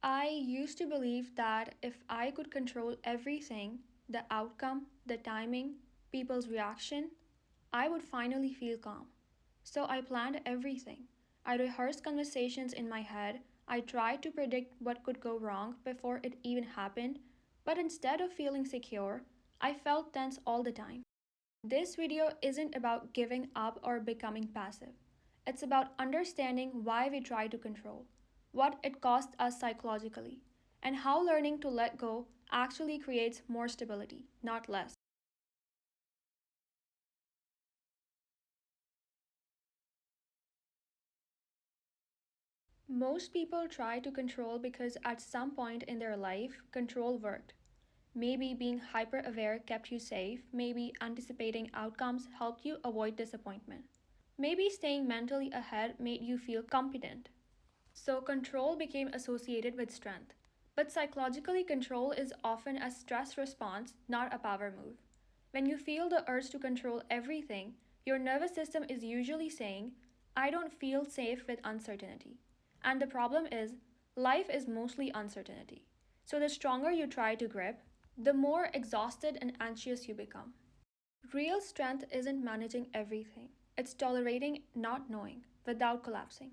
I used to believe that if I could control everything, the outcome, the timing, people's reaction, I would finally feel calm. So I planned everything. I rehearsed conversations in my head. I tried to predict what could go wrong before it even happened. But instead of feeling secure, I felt tense all the time. This video isn't about giving up or becoming passive. It's about understanding why we try to control, what it costs us psychologically, and how learning to let go actually creates more stability, not less. Most people try to control because at some point in their life, control worked. Maybe being hyper aware kept you safe, maybe anticipating outcomes helped you avoid disappointment. Maybe staying mentally ahead made you feel competent. So, control became associated with strength. But psychologically, control is often a stress response, not a power move. When you feel the urge to control everything, your nervous system is usually saying, I don't feel safe with uncertainty. And the problem is, life is mostly uncertainty. So, the stronger you try to grip, the more exhausted and anxious you become. Real strength isn't managing everything, it's tolerating not knowing without collapsing.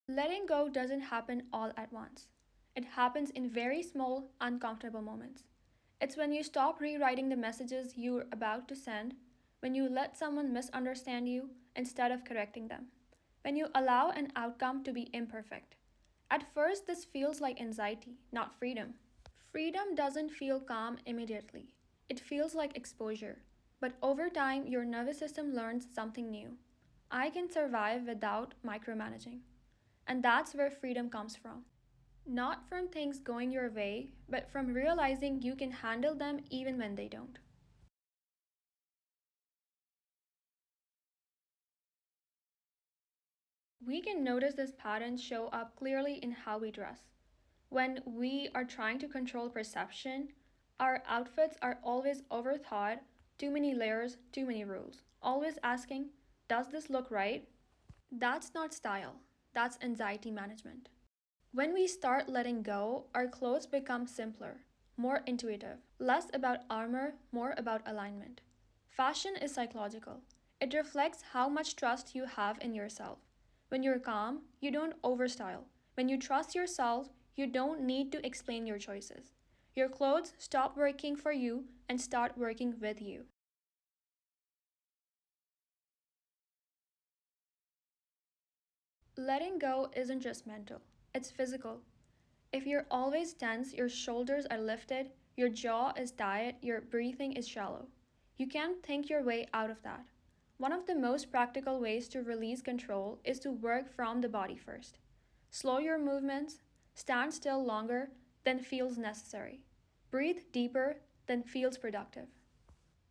Letting go doesn't happen all at once. It happens in very small, uncomfortable moments. It's when you stop rewriting the messages you're about to send, when you let someone misunderstand you instead of correcting them, when you allow an outcome to be imperfect. At first, this feels like anxiety, not freedom. Freedom doesn't feel calm immediately, it feels like exposure. But over time, your nervous system learns something new. I can survive without micromanaging. And that's where freedom comes from. Not from things going your way, but from realizing you can handle them even when they don't. We can notice this pattern show up clearly in how we dress. When we are trying to control perception, our outfits are always overthought, too many layers, too many rules. Always asking, does this look right? That's not style, that's anxiety management. When we start letting go, our clothes become simpler, more intuitive, less about armor, more about alignment. Fashion is psychological. It reflects how much trust you have in yourself. When you're calm, you don't overstyle. When you trust yourself, you don't need to explain your choices. Your clothes stop working for you and start working with you. Letting go isn't just mental, it's physical. If you're always tense, your shoulders are lifted, your jaw is tight, your breathing is shallow. You can't think your way out of that. One of the most practical ways to release control is to work from the body first. Slow your movements, stand still longer than feels necessary. Breathe deeper than feels productive.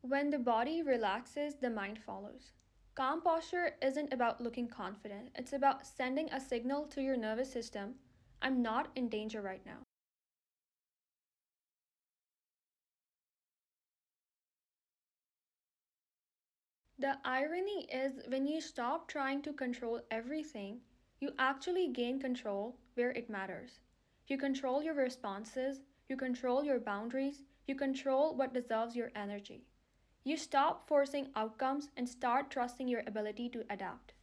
When the body relaxes, the mind follows. Calm posture isn't about looking confident, it's about sending a signal to your nervous system, I'm not in danger right now. The irony is when you stop trying to control everything, you actually gain control where it matters. You control your responses, you control your boundaries, you control what deserves your energy. You stop forcing outcomes and start trusting your ability to adapt.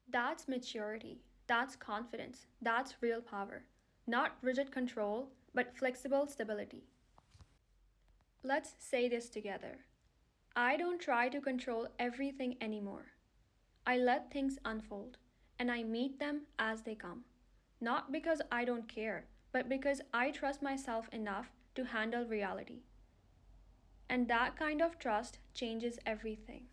That's maturity, that's confidence, that's real power. Not rigid control, but flexible stability. Let's say this together. I don't try to control everything anymore. I let things unfold, and I meet them as they come. Not because I don't care, but because I trust myself enough to handle reality. And that kind of trust changes everything.